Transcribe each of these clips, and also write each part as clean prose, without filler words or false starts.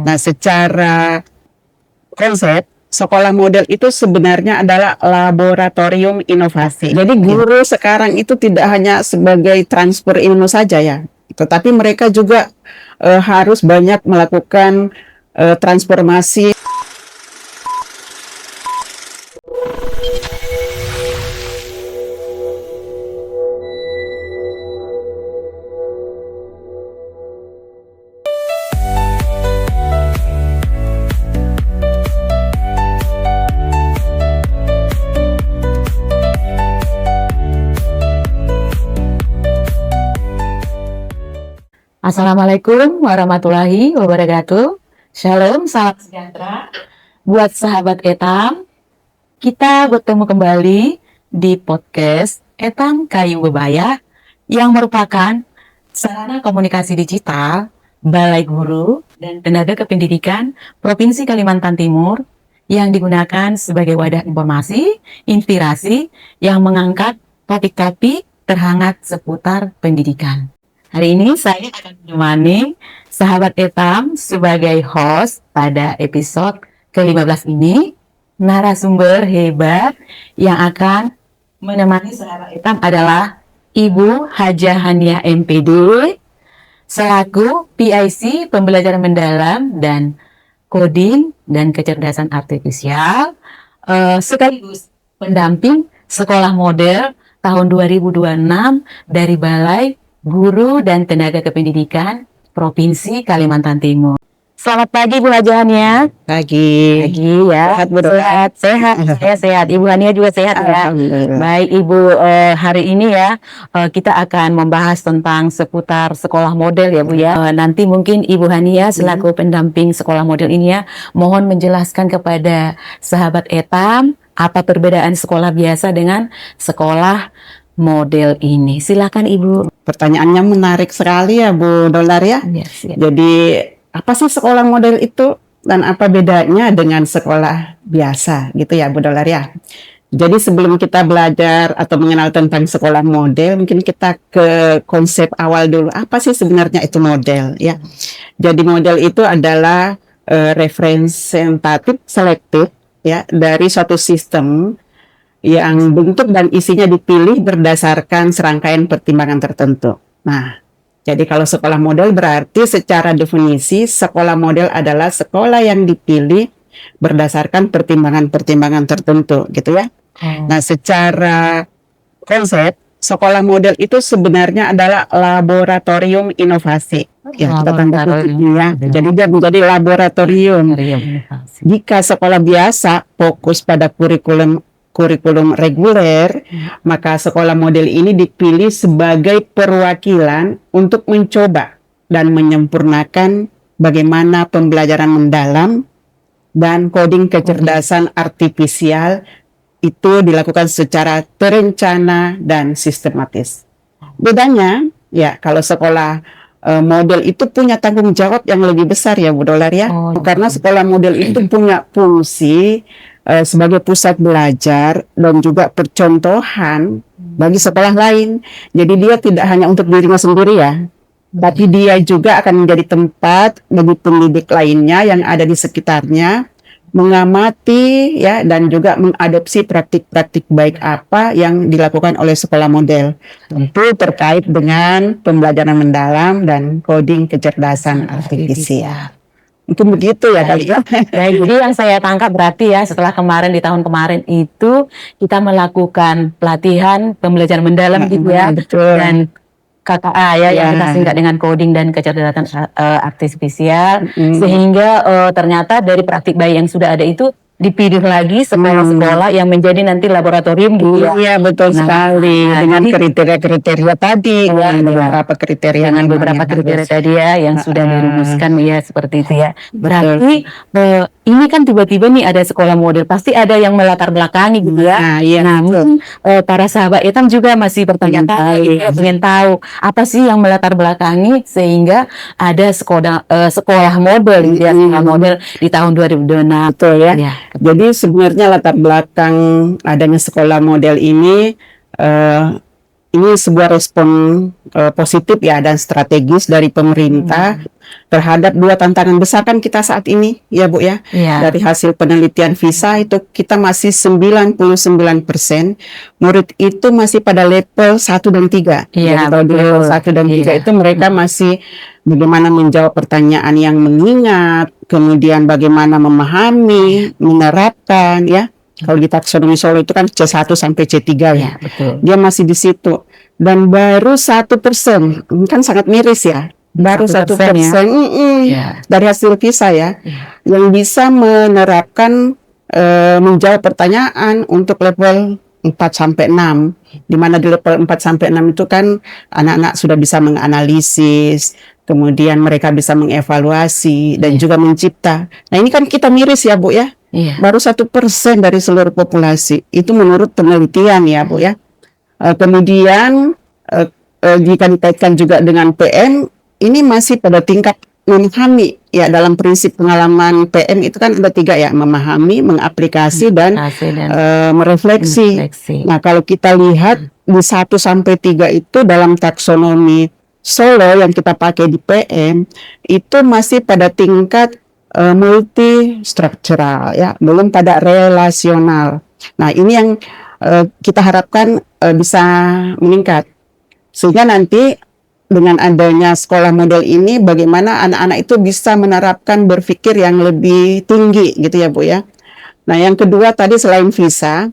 Nah, secara konsep, sekolah model itu sebenarnya adalah laboratorium inovasi. Jadi guru sekarang itu tidak hanya sebagai transfer ilmu saja ya, tetapi mereka juga harus banyak melakukan transformasi. Assalamualaikum warahmatullahi wabarakatuh. Shalom, salam sejahtera buat sahabat Etam. Kita bertemu kembali di podcast Etam Kayu Bebaya yang merupakan sarana komunikasi digital Balai Guru dan Tenaga Kependidikan Provinsi Kalimantan Timur yang digunakan sebagai wadah informasi, inspirasi yang mengangkat topik-topik terhangat seputar pendidikan. Hari ini saya akan menemani sahabat Etam sebagai host pada episode ke-15 ini. Narasumber hebat yang akan menemani sahabat Etam adalah Ibu Hajah Hania MPD selaku PIC Pembelajaran Mendalam dan Coding dan Kecerdasan Artifisial sekaligus pendamping Sekolah Model tahun 2026 dari Balai Guru dan Tenaga Kependidikan Provinsi Kalimantan Timur. Selamat pagi Bu Hajah Hania. Pagi ya. Sehat, Bu. Sehat. Saya sehat. Ibu Hania juga sehat ya. Baik Ibu, hari ini ya kita akan membahas tentang seputar sekolah model ya Bu ya. Nanti mungkin Ibu Hania selaku pendamping sekolah model ini ya, mohon menjelaskan kepada sahabat Etam apa perbedaan sekolah biasa dengan sekolah model ini. Silakan Ibu. Pertanyaannya menarik sekali ya Bu Dolar ya. Yes. Jadi apa sih sekolah model itu dan apa bedanya dengan sekolah biasa gitu ya Bu Dolar ya. Jadi sebelum kita belajar atau mengenal tentang sekolah model, mungkin kita ke konsep awal dulu. Apa sih sebenarnya itu model ya. Jadi model itu adalah representatif selektif ya dari suatu sistem yang bentuk dan isinya dipilih berdasarkan serangkaian pertimbangan tertentu. Nah, jadi kalau sekolah model berarti secara definisi sekolah model adalah sekolah yang dipilih berdasarkan pertimbangan-pertimbangan tertentu, gitu ya. Nah, secara konsep sekolah model itu sebenarnya adalah laboratorium inovasi. Ya, kita tanda kutipnya. Jadi dia menjadi laboratorium. Jika sekolah biasa fokus pada kurikulum reguler, maka sekolah model ini dipilih sebagai perwakilan untuk mencoba dan menyempurnakan bagaimana pembelajaran mendalam dan coding kecerdasan artifisial itu dilakukan secara terencana dan sistematis. Bedanya, ya kalau sekolah model itu punya tanggung jawab yang lebih besar ya Bu Dolar ya, karena sekolah model itu punya fungsi sebagai pusat belajar dan juga percontohan bagi sekolah lain. Jadi dia tidak hanya untuk dirinya sendiri ya, tapi dia juga akan menjadi tempat bagi pendidik lainnya yang ada di sekitarnya mengamati ya dan juga mengadopsi praktik-praktik baik apa yang dilakukan oleh sekolah model. Tentu terkait dengan pembelajaran mendalam dan coding kecerdasan artifisial. Mungkin begitu ya kali ya. Jadi yang saya tangkap berarti ya setelah kemarin di tahun kemarin itu kita melakukan pelatihan pembelajaran mendalam gitu ya. Betul. Dan KKA ya yang kita singkat dengan coding dan kecerdasan artifisial sehingga ternyata dari praktik baik yang sudah ada itu dipilih lagi sekolah-sekolah yang menjadi nanti laboratorium gitu ya. Iya betul sekali dengan kriteria-kriteria tadi ya, beberapa kriteria dengan beberapa kriteria tadi ya yang sudah dirumuskan ya seperti itu ya. Berarti ini kan tiba-tiba nih ada sekolah model pasti ada yang melatar belakangi gitu ya. Nah mungkin para sahabat Etam juga masih bertanya-tanya ingin tahu apa sih yang melatar belakangi sehingga ada sekolah model gitu ya, sekolah model di tahun 2026. Betul ya. Jadi sebenarnya latar belakang adanya sekolah model ini ini sebuah respon positif ya dan strategis dari pemerintah terhadap dua tantangan besar kan kita saat ini ya Bu ya. Iya. Dari hasil penelitian PISA itu kita masih 99% murid itu masih pada level 1 dan 3. Iya, Jadi kalau di level betul. 1 dan 3 Iya. itu mereka masih bagaimana menjawab pertanyaan yang mengingat, kemudian bagaimana memahami, menerapkan ya. Kalau di taksonomi Solo itu kan C1 sampai C3 ya. Iya, betul. Dia masih di situ. Dan baru 1%, kan sangat miris ya. Baru 1% ya. 1% Iya. dari hasil PISA ya, Iya. yang bisa menerapkan menjawab pertanyaan untuk level 4 sampai 6. Di mana di level 4 sampai 6 itu kan anak-anak sudah bisa menganalisis, kemudian mereka bisa mengevaluasi dan juga mencipta. Nah ini kan kita miris ya Bu ya. Iya. Baru 1% dari seluruh populasi. Itu menurut penelitian ya Bu ya. Kemudian jika dikaitkan juga dengan PM, ini masih pada tingkat memahami ya. Dalam prinsip pengalaman PM itu kan ada 3 ya, memahami, mengaplikasi dan merefleksi. Nah kalau kita lihat di 1 sampai 3 itu dalam taksonomi Solo yang kita pakai di PM itu masih pada tingkat multi struktural ya, belum pada relasional. Nah ini yang kita harapkan bisa meningkat, sehingga nanti dengan adanya sekolah model ini bagaimana anak-anak itu bisa menerapkan berpikir yang lebih tinggi gitu ya Bu ya. Nah yang kedua tadi selain visa,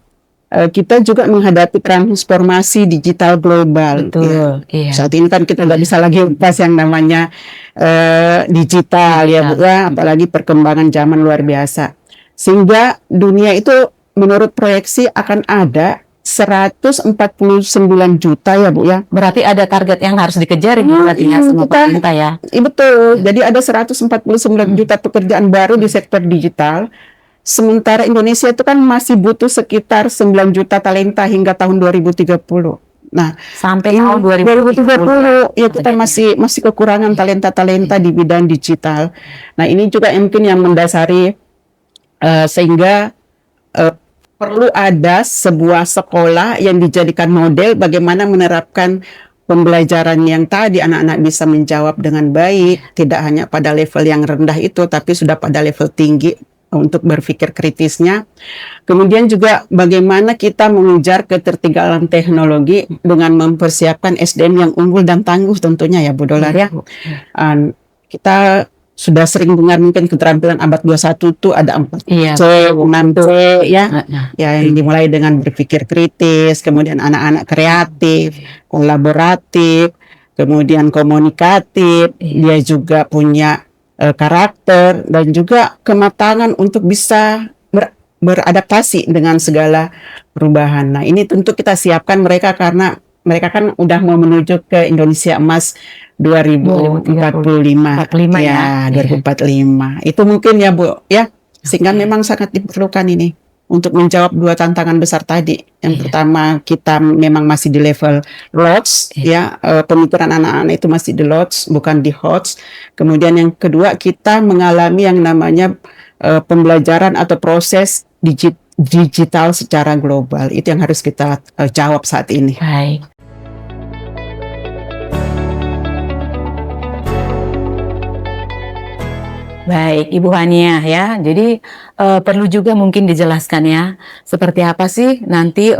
kita juga menghadapi transformasi digital global. Betul. Ya. Iya. Saat ini kan kita nggak bisa lagi lepas yang namanya digital ya Bu ya, apalagi perkembangan zaman luar biasa. Sehingga dunia itu menurut proyeksi akan ada 149 juta ya Bu ya. Berarti ada target yang harus dikejar berarti ya sama pemerintah ya. Betul. Jadi ada 149 juta pekerjaan baru di sektor digital. Sementara Indonesia itu kan masih butuh sekitar 9 juta talenta hingga tahun 2030. Nah, sampai tahun 2030 ya kita masih kekurangan talenta-talenta di bidang digital. Nah, ini juga mungkin yang mendasari sehingga perlu ada sebuah sekolah yang dijadikan model bagaimana menerapkan pembelajaran yang tadi anak-anak bisa menjawab dengan baik, tidak hanya pada level yang rendah itu tapi sudah pada level tinggi untuk berpikir kritisnya. Kemudian juga bagaimana kita mengejar ketertinggalan teknologi dengan mempersiapkan SDM yang unggul dan tangguh tentunya ya Bu Dolar ya. Kita sudah sering dengar mungkin keterampilan abad 21 itu ada 4C, 6C ya. Ya yang dimulai dengan berpikir kritis, kemudian anak-anak kreatif, kolaboratif, kemudian komunikatif, dia juga punya karakter dan juga kematangan untuk bisa beradaptasi dengan segala perubahan. Nah ini tentu kita siapkan mereka karena mereka kan udah mau menuju ke Indonesia Emas 2045 ya, 2045. Itu mungkin ya Bu ya, sehingga memang sangat diperlukan ini untuk menjawab dua tantangan besar tadi. Yang pertama kita memang masih di level lots ya, pemikiran anak-anak itu masih di lots bukan di hots. Kemudian yang kedua kita mengalami yang namanya pembelajaran atau proses digital secara global. Itu yang harus kita jawab saat ini. Baik. Baik, Ibu Hania ya. Jadi perlu juga mungkin dijelaskan ya, seperti apa sih nanti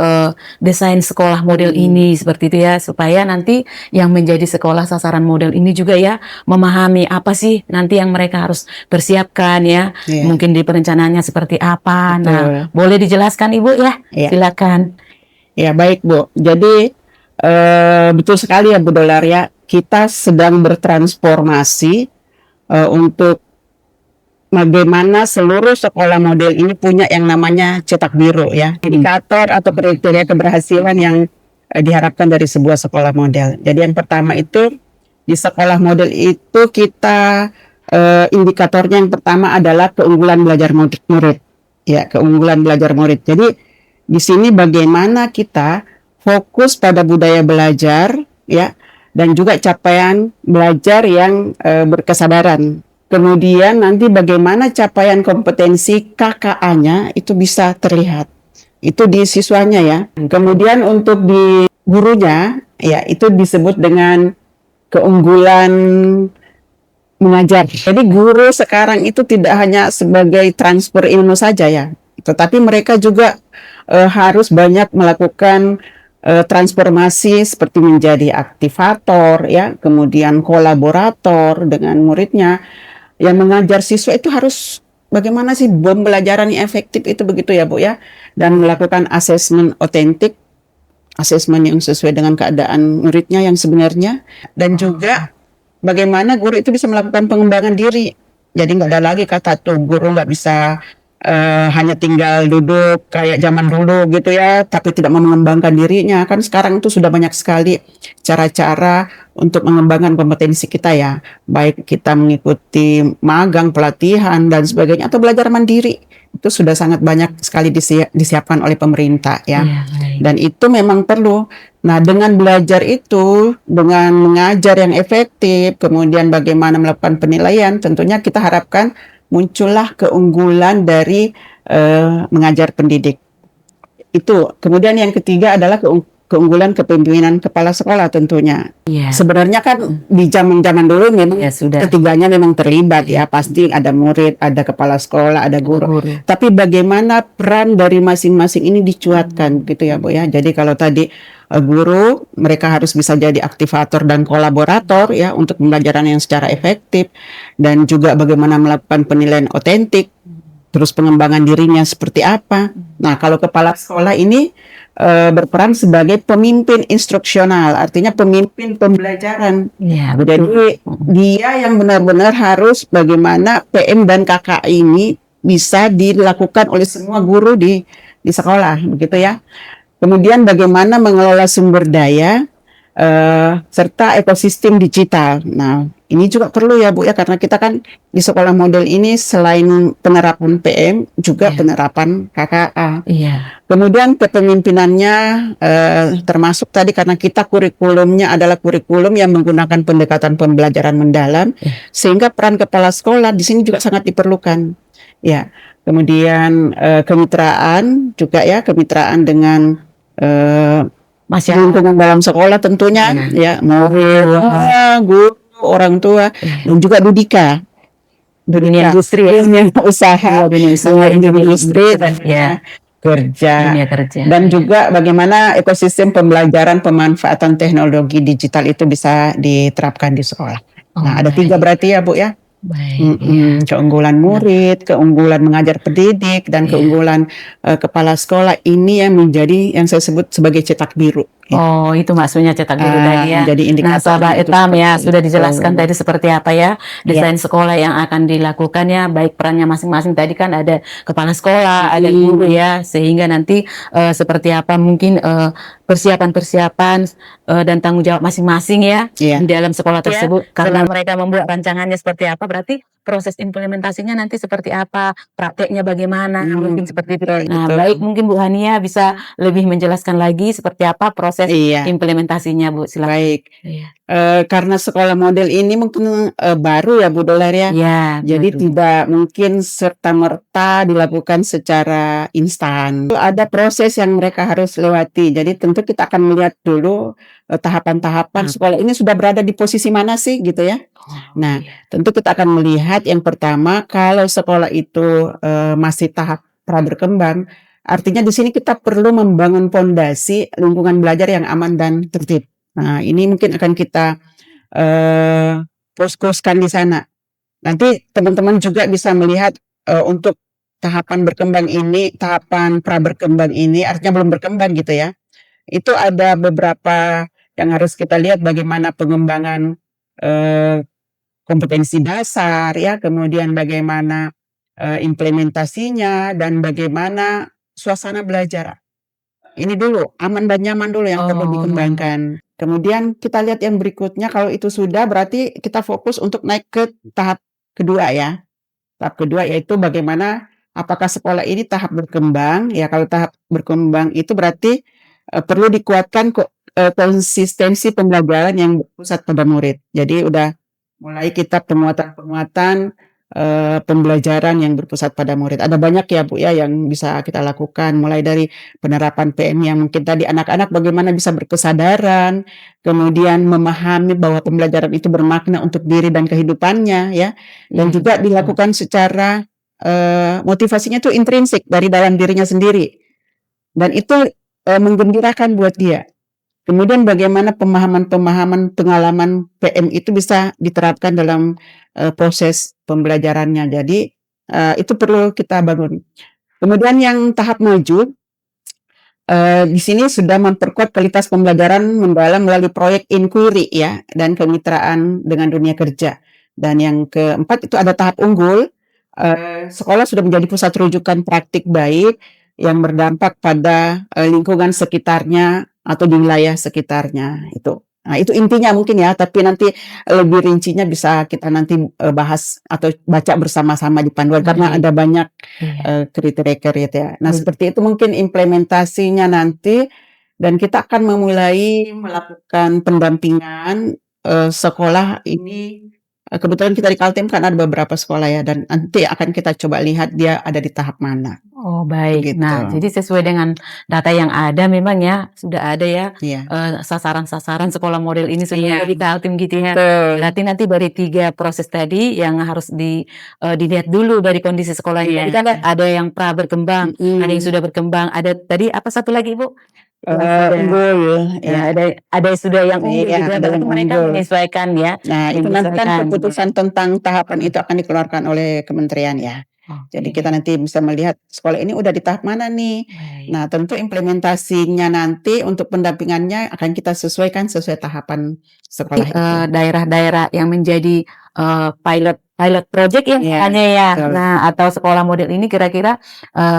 desain sekolah model ini seperti itu ya, supaya nanti yang menjadi sekolah sasaran model ini juga ya memahami apa sih nanti yang mereka harus persiapkan ya. Mungkin di perencanaannya seperti apa. Betul. Nah, boleh dijelaskan Ibu ya? Silakan. Ya baik Bu. Jadi betul sekali ya Bu Dolar ya. Kita sedang bertransformasi untuk bagaimana seluruh sekolah model ini punya yang namanya cetak biru ya, indikator atau kriteria keberhasilan yang diharapkan dari sebuah sekolah model. Jadi yang pertama itu di sekolah model itu kita indikatornya yang pertama adalah keunggulan belajar murid ya, keunggulan belajar murid. Jadi di sini bagaimana kita fokus pada budaya belajar ya, dan juga capaian belajar yang berkesadaran. Kemudian nanti bagaimana capaian kompetensi KKA-nya itu bisa terlihat. Itu di siswanya ya. Kemudian untuk di gurunya Ya, itu disebut dengan keunggulan mengajar. Jadi guru sekarang itu tidak hanya sebagai transfer ilmu saja ya, tetapi mereka juga harus banyak melakukan transformasi seperti menjadi aktivator ya, kemudian kolaborator dengan muridnya. Yang mengajar siswa itu harus bagaimana sih pembelajaran yang efektif itu begitu ya Bu ya, dan melakukan asesmen otentik, asesmen yang sesuai dengan keadaan muridnya yang sebenarnya, dan juga bagaimana guru itu bisa melakukan pengembangan diri. Jadi nggak ada lagi kata tuh guru nggak bisa hanya tinggal duduk kayak zaman dulu gitu ya, tapi tidak mau mengembangkan dirinya. Kan sekarang itu sudah banyak sekali cara-cara untuk mengembangkan kompetensi kita ya, baik kita mengikuti magang, pelatihan dan sebagainya, atau belajar mandiri. Itu sudah sangat banyak sekali disiapkan oleh pemerintah ya. Iya, baik. Dan itu memang perlu. Nah, dengan belajar itu, dengan mengajar yang efektif, kemudian bagaimana melakukan penilaian, tentunya kita harapkan muncullah keunggulan dari mengajar pendidik. Itu. Kemudian yang ketiga adalah keunggulan kepemimpinan kepala sekolah tentunya. Iya. Sebenarnya kan di zaman-zaman dulu memang Ya sudah. ketiganya memang terlibat ya, pasti ada murid, ada kepala sekolah, ada guru. Tapi bagaimana peran dari masing-masing ini dicuatkan gitu ya Bu ya. Jadi kalau tadi guru, mereka harus bisa jadi aktivator dan kolaborator ya untuk pembelajaran yang secara efektif, dan juga bagaimana melakukan penilaian otentik, terus pengembangan dirinya seperti apa. Nah, kalau kepala sekolah ini berperan sebagai pemimpin instruksional, artinya pemimpin pembelajaran. Iya, betul. Jadi dia yang benar-benar harus bagaimana PM dan KK ini bisa dilakukan oleh semua guru di sekolah, begitu ya. Kemudian bagaimana mengelola sumber daya serta ekosistem digital. Nah, ini juga perlu ya Bu ya, karena kita kan di sekolah model ini selain penerapan PM juga penerapan KKA. Iya. Kemudian kepemimpinannya termasuk tadi karena kita kurikulumnya adalah kurikulum yang menggunakan pendekatan pembelajaran mendalam, sehingga peran kepala sekolah di sini juga sangat diperlukan. Ya. Kemudian kemitraan juga ya, kemitraan dengan lingkungan dalam sekolah tentunya ya, murid, guru, orang tua, dan juga dunia industri, dunia usaha, industri, ya, kerja, dunia kerja, dan juga bagaimana ekosistem pembelajaran pemanfaatan teknologi digital itu bisa diterapkan di sekolah. Nah, ada 3 berarti ya Bu ya. Baik. Keunggulan murid, keunggulan mengajar pendidik, dan keunggulan kepala sekolah ini yang menjadi yang saya sebut sebagai cetak biru. Oh, itu maksudnya cetak biru tadi ya. Jadi Nah, sahabat Etam ya, sudah dijelaskan tadi seperti apa ya desain sekolah yang akan dilakukan ya, baik perannya masing-masing. Tadi kan ada kepala sekolah, ada guru ya, sehingga nanti seperti apa mungkin persiapan-persiapan dan tanggung jawab masing-masing ya di dalam sekolah tersebut. Karena mereka membuat rancangannya seperti apa, berarti proses implementasinya nanti seperti apa, prakteknya bagaimana, mungkin seperti itu. Nah, baik, mungkin Bu Hania bisa lebih menjelaskan lagi seperti apa proses implementasinya Bu, silakan. Baik. Karena sekolah model ini mungkin baru ya Bu Dolar ya. Jadi tidak mungkin serta-merta dilakukan secara instan. Ada proses yang mereka harus lewati. Jadi tentu kita akan melihat dulu tahapan-tahapan sekolah ini sudah berada di posisi mana sih gitu ya. Nah, tentu kita akan melihat yang pertama, kalau sekolah itu masih tahap pra berkembang, artinya di sini kita perlu membangun fondasi lingkungan belajar yang aman dan tertib. Nah, ini mungkin akan kita fokuskan di sana. Nanti teman-teman juga bisa melihat untuk tahapan berkembang ini, tahapan pra berkembang ini, artinya belum berkembang gitu ya. Itu ada beberapa yang harus kita lihat, bagaimana pengembangan kompetensi dasar ya, kemudian bagaimana implementasinya, dan bagaimana suasana belajar. Ini dulu, aman dan nyaman dulu yang perlu dikembangkan. Kemudian kita lihat yang berikutnya, kalau itu sudah berarti kita fokus untuk naik ke tahap kedua ya. Tahap kedua yaitu bagaimana apakah sekolah ini tahap berkembang ya. Kalau tahap berkembang itu berarti perlu dikuatkan konsistensi pembelajaran yang berpusat pada murid. Jadi udah mulai kita penguatan-penguatan pembelajaran yang berpusat pada murid. Ada banyak ya Bu ya yang bisa kita lakukan, mulai dari penerapan PM yang mungkin tadi anak-anak bagaimana bisa berkesadaran, kemudian memahami bahwa pembelajaran itu bermakna untuk diri dan kehidupannya ya, dan juga dilakukan secara motivasinya tuh intrinsik dari dalam dirinya sendiri, dan itu menggembirakan buat dia. Kemudian bagaimana pemahaman-pemahaman pengalaman PM itu bisa diterapkan dalam proses pembelajarannya. Jadi itu perlu kita bangun. Kemudian yang tahap maju, di sini sudah memperkuat kualitas pembelajaran mendalam melalui proyek inquiry ya, dan kemitraan dengan dunia kerja. Dan yang keempat itu ada tahap unggul, sekolah sudah menjadi pusat rujukan praktik baik yang berdampak pada lingkungan sekitarnya atau di wilayah sekitarnya itu. Nah, itu intinya mungkin ya, tapi nanti lebih rincinya bisa kita nanti bahas atau baca bersama-sama di panduan karena ada banyak kriteria-kriteria. Nah, seperti itu mungkin implementasinya nanti, dan kita akan memulai melakukan pendampingan sekolah ini. Kebetulan kita di Kaltim kan ada beberapa sekolah ya, dan nanti akan kita coba lihat dia ada di tahap mana. Oh baik. Begitu. Nah, jadi sesuai dengan data yang ada memang ya sudah ada ya Iya. sasaran-sasaran sekolah model ini sudah di Kaltim gitu ya. Betul. Berarti nanti dari 3 proses tadi yang harus dilihat dulu dari kondisi sekolahnya. Jadi kan ada yang pra berkembang, ada yang sudah berkembang, ada tadi apa satu lagi Bu? Unggul Ya, ya. ada yang sudah yang unggul Iya, juga, ada berarti yang mereka unggul. menyesuaikan ya. Nah, itu nanti kan Menyesuaikan. keputusan tentang tahapan itu akan dikeluarkan oleh kementerian ya. Jadi kita nanti bisa melihat sekolah ini udah di tahap mana nih. Baik. Nah, tentu implementasinya nanti untuk pendampingannya akan kita sesuaikan sesuai tahapan sekolah itu. Daerah-daerah yang menjadi pilot project ya Iya, hanya ya. betul. Nah, atau sekolah model ini kira-kira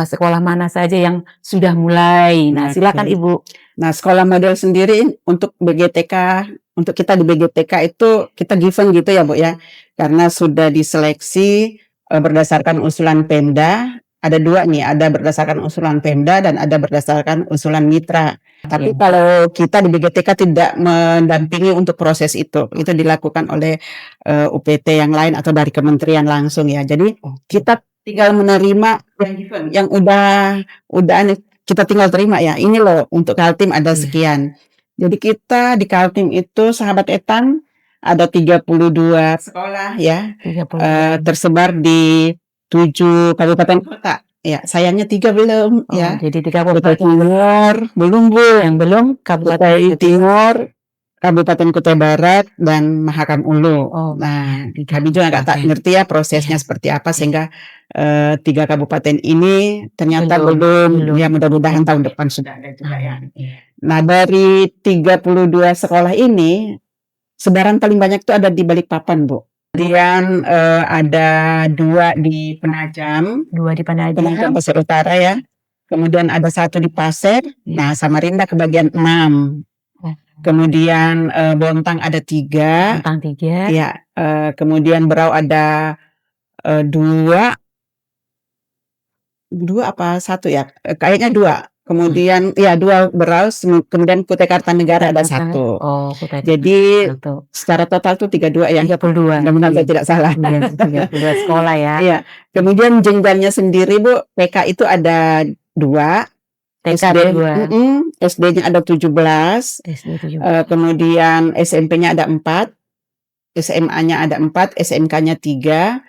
sekolah mana saja yang sudah mulai. Nah, silakan Oke. Ibu. Nah, sekolah model sendiri untuk BGTK, untuk kita di BGTK itu kita given gitu ya Bu ya, karena sudah diseleksi berdasarkan usulan Pemda. Ada 2 nih, ada berdasarkan usulan Pemda dan ada berdasarkan usulan mitra. Tapi kalau kita di BGTK tidak mendampingi untuk proses itu dilakukan oleh UPT yang lain atau dari kementerian langsung ya. Jadi kita tinggal menerima yang given, yang udah kita tinggal terima ya. Ini loh untuk Kaltim ada sekian. Jadi kita di Kaltim itu sahabat Etam ada 32 sekolah ya, 32. tersebar di 7 kabupaten kota. Ya, sayangnya 3 belum ya. Jadi 3 Kutai kabupaten Timur belum Bu. yang belum Kabupaten Kutai Timur, Kabupaten Kutai Barat, dan Mahakam Ulu. Nah, kami juga nggak ngerti ya prosesnya seperti apa sehingga 3 kabupaten ini ternyata belum. Ya mudah-mudahan tahun depan sudah ada juga ya. Nah, dari 32 sekolah ini sebaran paling banyak itu ada di Balikpapan Bu. Kemudian ada 2 di Penajam. 2 di Penajam. Pasir Utara ya. Kemudian ada 1 di Pasir. Nah, Samarinda kebagian 6. Kemudian Bontang ada 3. Bontang 3. Ya, kemudian Berau ada 2 apa 1 ya? Kayaknya 2. Kemudian ya 2 Berau, kemudian Kutai Kartanegara ada 1. Oh, Kutai. Jadi secara total tuh 32 ya. 32. Mudah-mudahan saya tidak salah. 32 sekolah ya. Iya. Kemudian jenjangnya sendiri Bu, PK itu ada 2. SD-nya ada 17. Kemudian SMP-nya ada 4. SMA-nya ada 4, SMK-nya 3,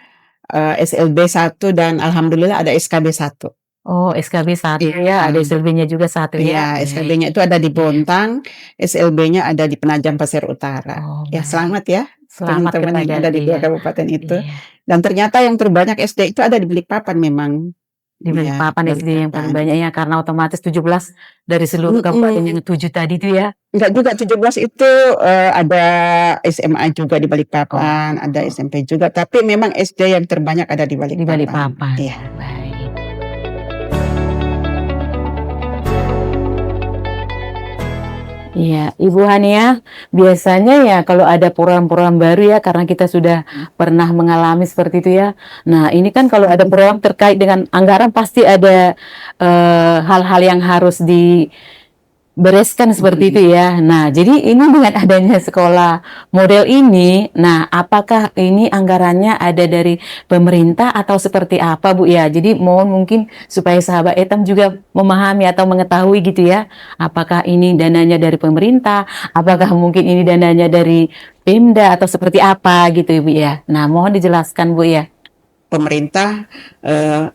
SLB 1, dan alhamdulillah ada SKB 1. Oh, SKB 1 ya, ada SLB-nya juga 1 ya. Iya, SLB-nya itu ada di Bontang, SLB-nya ada di Penajam Pasir Utara. Ya, selamat ya. Selamat teman-teman yang ada di 2 kabupaten itu. Dan ternyata yang terbanyak SD itu ada di Balikpapan memang. Di Balikpapan SD yang paling banyak ya, karena otomatis 17 dari seluruh kabupaten yang 7 tadi itu ya. Enggak juga, 17 itu ada SMA juga di Balikpapan, ada SMP juga, tapi memang SD yang terbanyak ada di Balikpapan. Di Balikpapan. Iya. Baik. Iya, Ibu Hania, biasanya ya kalau ada program-program baru ya, karena kita sudah pernah mengalami seperti itu ya. Nah, ini kan kalau ada program terkait dengan anggaran pasti ada hal-hal yang harus bereskan seperti itu ya. Nah, jadi ini dengan adanya sekolah model ini, nah apakah ini anggarannya ada dari pemerintah atau seperti apa Bu ya? Jadi mohon mungkin supaya sahabat Etam juga memahami atau mengetahui gitu ya. Apakah ini dananya dari pemerintah, apakah mungkin ini dananya dari Pemda atau seperti apa gitu Bu ya. Nah, mohon dijelaskan Bu ya. Pemerintah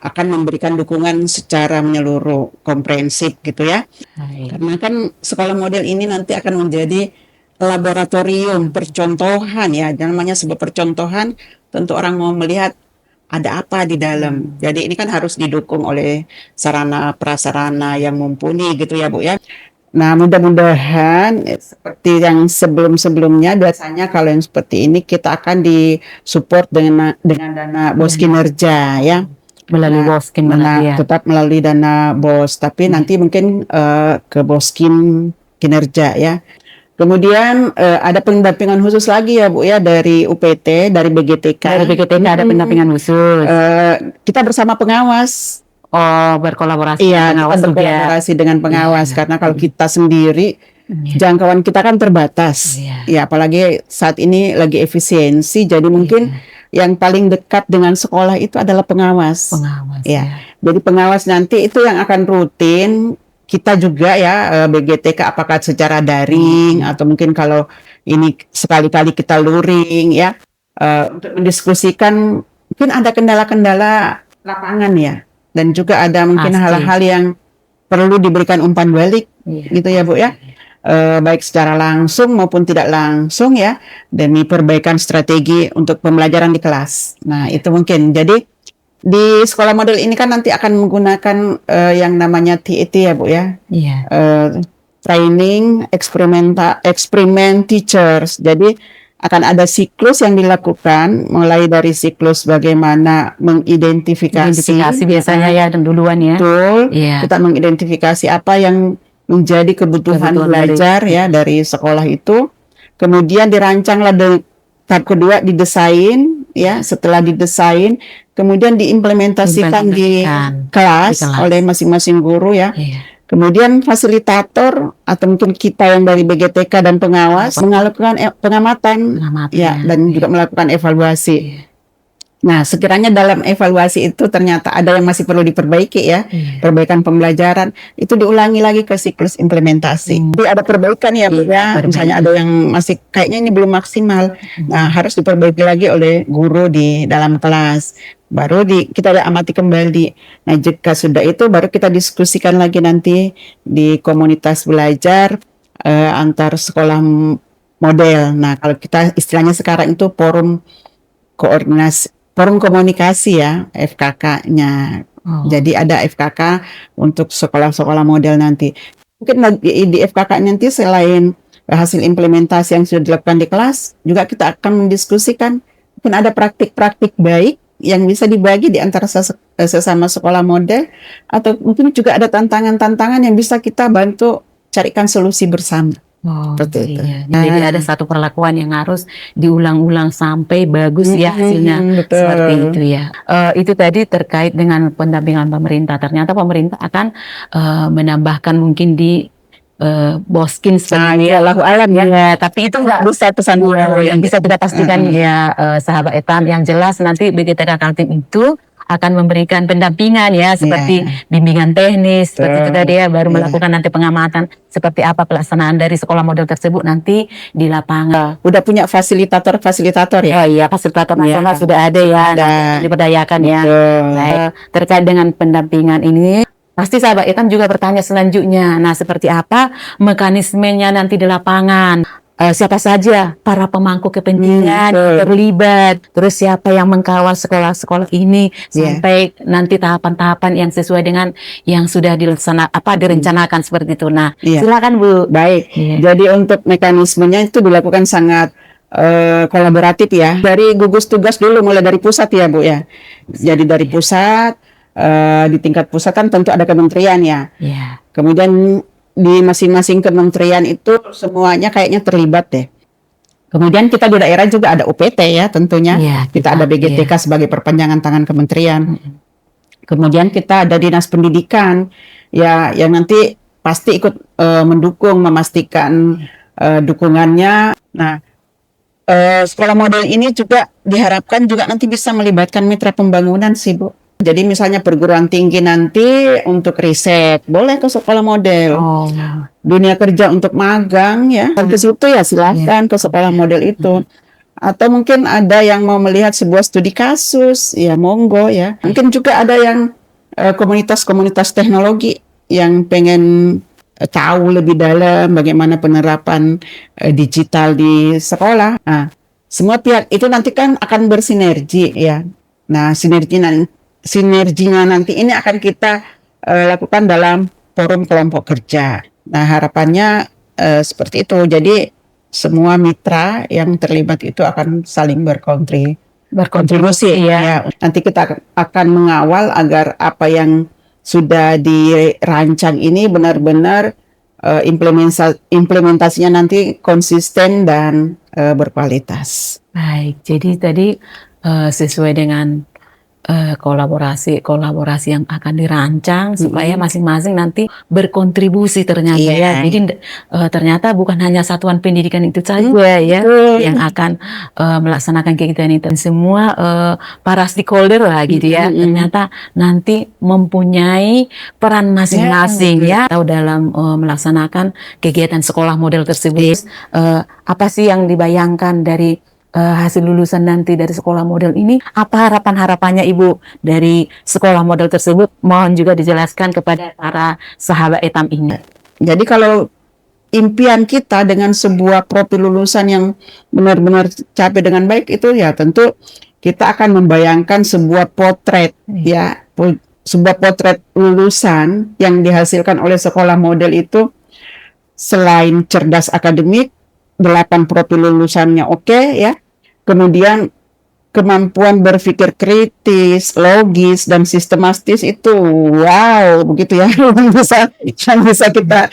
akan memberikan dukungan secara menyeluruh, komprehensif gitu ya. Karena kan sekolah model ini nanti akan menjadi laboratorium percontohan ya. Namanya sebuah percontohan, tentu orang mau melihat ada apa di dalam. Jadi ini kan harus didukung oleh sarana prasarana yang mumpuni gitu ya Bu ya. Nah, mudah-mudahan seperti yang sebelum-sebelumnya, biasanya kalau yang seperti ini kita akan disupport dengan dana BOS kinerja ya. Melalui BOS kinerja. Tetap melalui dana BOS, tapi nanti mungkin ke BOS kinerja ya. Kemudian ada pendampingan khusus lagi ya Bu ya, dari UPT, dari BGTK. Dari BGTK ada pendampingan khusus. Kita bersama pengawas. Oh, berkolaborasi Iya, dengan pengawas kita berkolaborasi dengan pengawas, karena kalau kita sendiri jangkauan kita kan terbatas. Ya, apalagi saat ini lagi efisiensi, jadi mungkin yang paling dekat dengan sekolah itu adalah pengawas. Ya. Jadi pengawas nanti itu yang akan rutin, kita juga ya BGTK, apakah secara daring atau mungkin kalau ini sekali-kali kita luring ya, untuk mendiskusikan mungkin ada kendala-kendala lapangan ya. Dan juga ada mungkin hal-hal yang perlu diberikan umpan balik, gitu ya Bu ya. Baik secara langsung maupun tidak langsung ya, demi perbaikan strategi untuk pembelajaran di kelas. Nah itu mungkin. Jadi di sekolah model ini kan nanti akan menggunakan yang namanya TET ya Bu ya. Training Experiment Teachers. Jadi akan ada siklus yang dilakukan, mulai dari siklus bagaimana mengidentifikasi biasanya ya duluan ya. Betul. Kita mengidentifikasi apa yang menjadi kebutuhan belajar ya dari sekolah itu. Kemudian dirancanglah tahap kedua, didesain ya. Setelah didesain, kemudian diimplementasikan di kelas oleh masing-masing guru ya. Kemudian fasilitator atau mungkin kita yang dari BGTK dan pengawas melakukan pengamatan ya, dan juga melakukan evaluasi. Nah, sekiranya dalam evaluasi itu ternyata ada yang masih perlu diperbaiki ya, perbaikan pembelajaran, itu diulangi lagi ke siklus implementasi. Jadi ada perbaikan ya Bu ya, misalnya ada yang masih kayaknya ini belum maksimal, nah harus diperbaiki lagi oleh guru di dalam kelas. Baru kita amati kembali. Nah, jika sudah itu baru kita diskusikan lagi nanti di komunitas belajar antar sekolah model. Nah, kalau kita istilahnya sekarang itu forum komunikasi ya, FKK-nya. Jadi ada FKK untuk sekolah-sekolah model nanti. Mungkin di FKK nanti selain hasil implementasi yang sudah dilakukan di kelas, juga kita akan mendiskusikan mungkin ada praktik-praktik baik yang bisa dibagi di antara sesama sekolah model, atau mungkin juga ada tantangan-tantangan yang bisa kita bantu carikan solusi bersama. Seperti itu. Jadi ada satu perlakuan yang harus diulang-ulang sampai bagus ya hasilnya. Seperti itu ya. Itu tadi terkait dengan pendampingan pemerintah. Ternyata pemerintah akan menambahkan mungkin di Boskin seperti Allahu alam ya. Tapi itu nggak bisa pesan yang bisa kita pastikan ya sahabat Etam, yang jelas nanti BGTK Kaltim itu akan memberikan pendampingan ya, seperti bimbingan teknis seperti itu tadi ya, baru melakukan nanti pengamatan seperti apa pelaksanaan dari sekolah model tersebut nanti di lapangan. Udah punya fasilitator ya? Oh iya, fasilitator nasional sudah ada ya, diberdayakan ya. Baik, terkait dengan pendampingan ini pasti sahabat Etam juga bertanya selanjutnya, nah seperti apa mekanismenya nanti di lapangan? Siapa saja para pemangku kepentingan terlibat, terus siapa yang mengkawal sekolah-sekolah ini sampai nanti tahapan-tahapan yang sesuai dengan yang sudah direncanakan seperti itu. Nah, silakan Bu. Baik. Jadi untuk mekanismenya itu dilakukan sangat kolaboratif ya. Dari gugus tugas dulu, mulai dari pusat ya Bu ya. Jadi dari pusat, di tingkat pusat kan tentu ada kementerian ya. Kemudian di masing-masing kementerian itu semuanya kayaknya terlibat deh. Kemudian kita di daerah juga ada UPT ya tentunya. Kita ada BGTK sebagai perpanjangan tangan kementerian. Kemudian kita ada dinas pendidikan ya, yang nanti pasti ikut mendukung, memastikan dukungannya. Nah, sekolah model ini juga diharapkan juga nanti bisa melibatkan mitra pembangunan sih, Bu. Jadi misalnya perguruan tinggi nanti untuk riset, boleh ke sekolah model. Oh, Dunia kerja untuk magang ya, ke situ ya silahkan ke sekolah model itu. Atau mungkin ada yang mau melihat sebuah studi kasus, ya monggo ya. Mungkin juga ada yang komunitas-komunitas teknologi yang pengen tahu lebih dalam bagaimana penerapan digital di sekolah. Nah, semua pihak itu nanti kan akan bersinergi ya. Nah, sinerginya nanti ini akan kita lakukan dalam forum kelompok kerja. Nah, harapannya seperti itu. Jadi semua mitra yang terlibat itu akan saling berkontribusi ya. Nanti kita akan mengawal agar apa yang sudah dirancang ini benar-benar implementasinya nanti konsisten dan berkualitas. baik. Jadi tadi sesuai dengan kolaborasi yang akan dirancang supaya masing-masing nanti berkontribusi ternyata ya. Jadi ternyata bukan hanya satuan pendidikan itu saja ya yang akan melaksanakan kegiatan itu. Semua para stakeholder lah gitu ya. Ternyata nanti mempunyai peran masing-masing ya atau dalam melaksanakan kegiatan sekolah model tersebut. Apa sih yang dibayangkan dari hasil lulusan nanti dari sekolah model ini? Apa harapan-harapannya Ibu dari sekolah model tersebut? Mohon juga dijelaskan kepada para sahabat etam ini. Jadi kalau impian kita dengan sebuah profil lulusan yang benar-benar capai dengan baik itu ya tentu kita akan membayangkan sebuah potret ya, sebuah potret lulusan yang dihasilkan oleh sekolah model itu selain cerdas akademik, 8 profil lulusannya oke ya. Kemudian kemampuan berpikir kritis, logis, dan sistematis itu wow begitu ya yang bisa kita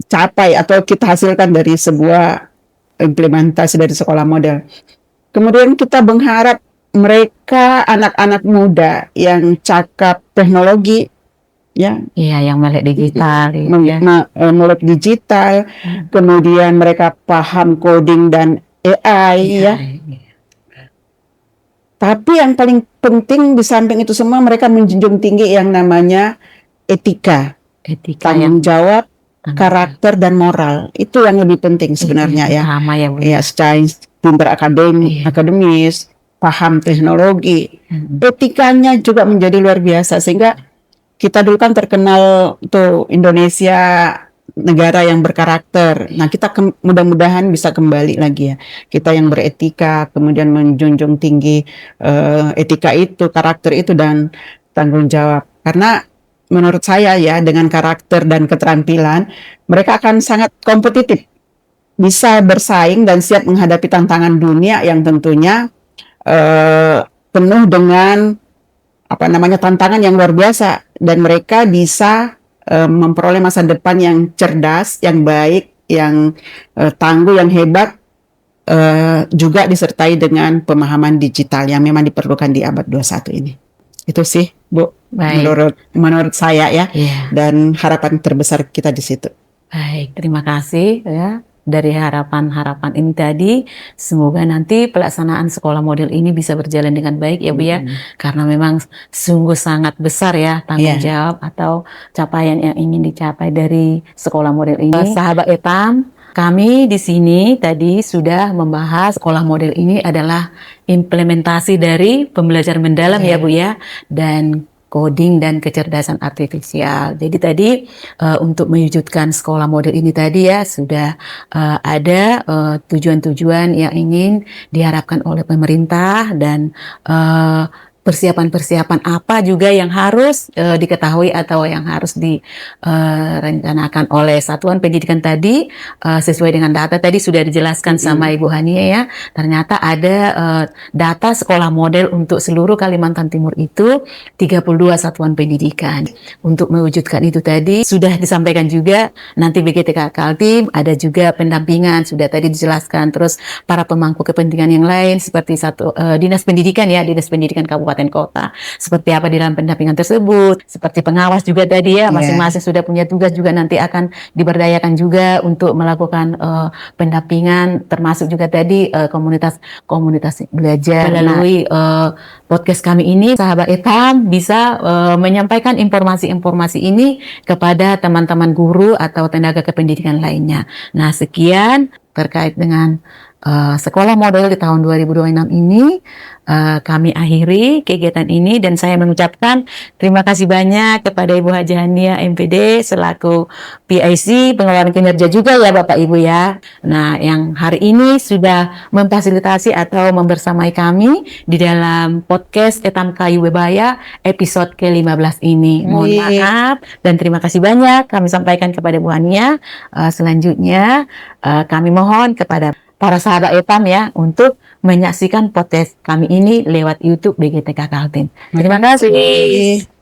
capai atau kita hasilkan dari sebuah implementasi dari sekolah model. Kemudian kita berharap mereka anak-anak muda yang cakap teknologi ya, yang melek digital, melek digital, kemudian mereka paham coding dan AI ya. Tapi yang paling penting di samping itu semua mereka menjunjung tinggi yang namanya etika tanggung jawab, karakter dan moral. Itu yang lebih penting sebenarnya ya. Sama ya, Bu. Ya, secara pintar akademis, paham teknologi. Etikanya juga menjadi luar biasa sehingga kita dulu kan terkenal tuh Indonesia negara yang berkarakter. Nah, kita mudah-mudahan bisa kembali lagi ya. Kita yang beretika, kemudian menjunjung tinggi etika itu, karakter itu dan tanggung jawab. Karena menurut saya ya dengan karakter dan keterampilan, mereka akan sangat kompetitif. Bisa bersaing dan siap menghadapi tantangan dunia yang tentunya penuh dengan tantangan yang luar biasa dan mereka bisa memperoleh masa depan yang cerdas, yang baik, yang tangguh, yang hebat, juga disertai dengan pemahaman digital yang memang diperlukan di abad 21 ini. Itu sih, Bu, menurut saya ya, dan harapan terbesar kita di situ. Baik, terima kasih ya. Dari harapan-harapan ini tadi, semoga nanti pelaksanaan sekolah model ini bisa berjalan dengan baik ya Bu ya, karena memang sungguh sangat besar ya tanggung jawab atau capaian yang ingin dicapai dari sekolah model ini. Sahabat etam, kami di sini tadi sudah membahas sekolah model ini adalah implementasi dari pembelajaran mendalam ya Bu ya, dan coding dan kecerdasan artifisial. Jadi tadi untuk mewujudkan sekolah model ini tadi ya sudah ada tujuan-tujuan yang ingin diharapkan oleh pemerintah dan persiapan-persiapan apa juga yang harus diketahui atau yang harus direncanakan oleh satuan pendidikan tadi sesuai dengan data tadi sudah dijelaskan sama Ibu Hania ya. Ternyata ada data sekolah model untuk seluruh Kalimantan Timur itu 32 satuan pendidikan. Untuk mewujudkan itu tadi sudah disampaikan juga nanti BGTK Kaltim ada juga pendampingan sudah tadi dijelaskan, terus para pemangku kepentingan yang lain seperti Dinas Pendidikan ya, Dinas Pendidikan Kabupaten kabupaten kota. Seperti apa di dalam pendampingan tersebut, seperti pengawas juga tadi ya, masing-masing sudah punya tugas juga nanti akan diberdayakan juga untuk melakukan pendampingan, termasuk juga tadi komunitas belajar. Melalui podcast kami ini, sahabat Etam bisa menyampaikan informasi-informasi ini kepada teman-teman guru atau tenaga kependidikan lainnya. Nah, sekian terkait dengan sekolah model di tahun 2026 ini. Kami akhiri kegiatan ini dan saya mengucapkan terima kasih banyak kepada Ibu Haji Hania MPD selaku PIC pengelolaan kinerja juga ya Bapak Ibu ya. Nah, yang hari ini sudah memfasilitasi atau membersamai kami di dalam podcast Etam Kayu Bebaya episode ke-15 ini. Mohon maaf dan terima kasih banyak kami sampaikan kepada Bu Hania. Selanjutnya kami mohon kepada para sahabat Etam ya untuk menyaksikan podcast kami ini lewat YouTube BGTK Kaltim. Terima kasih.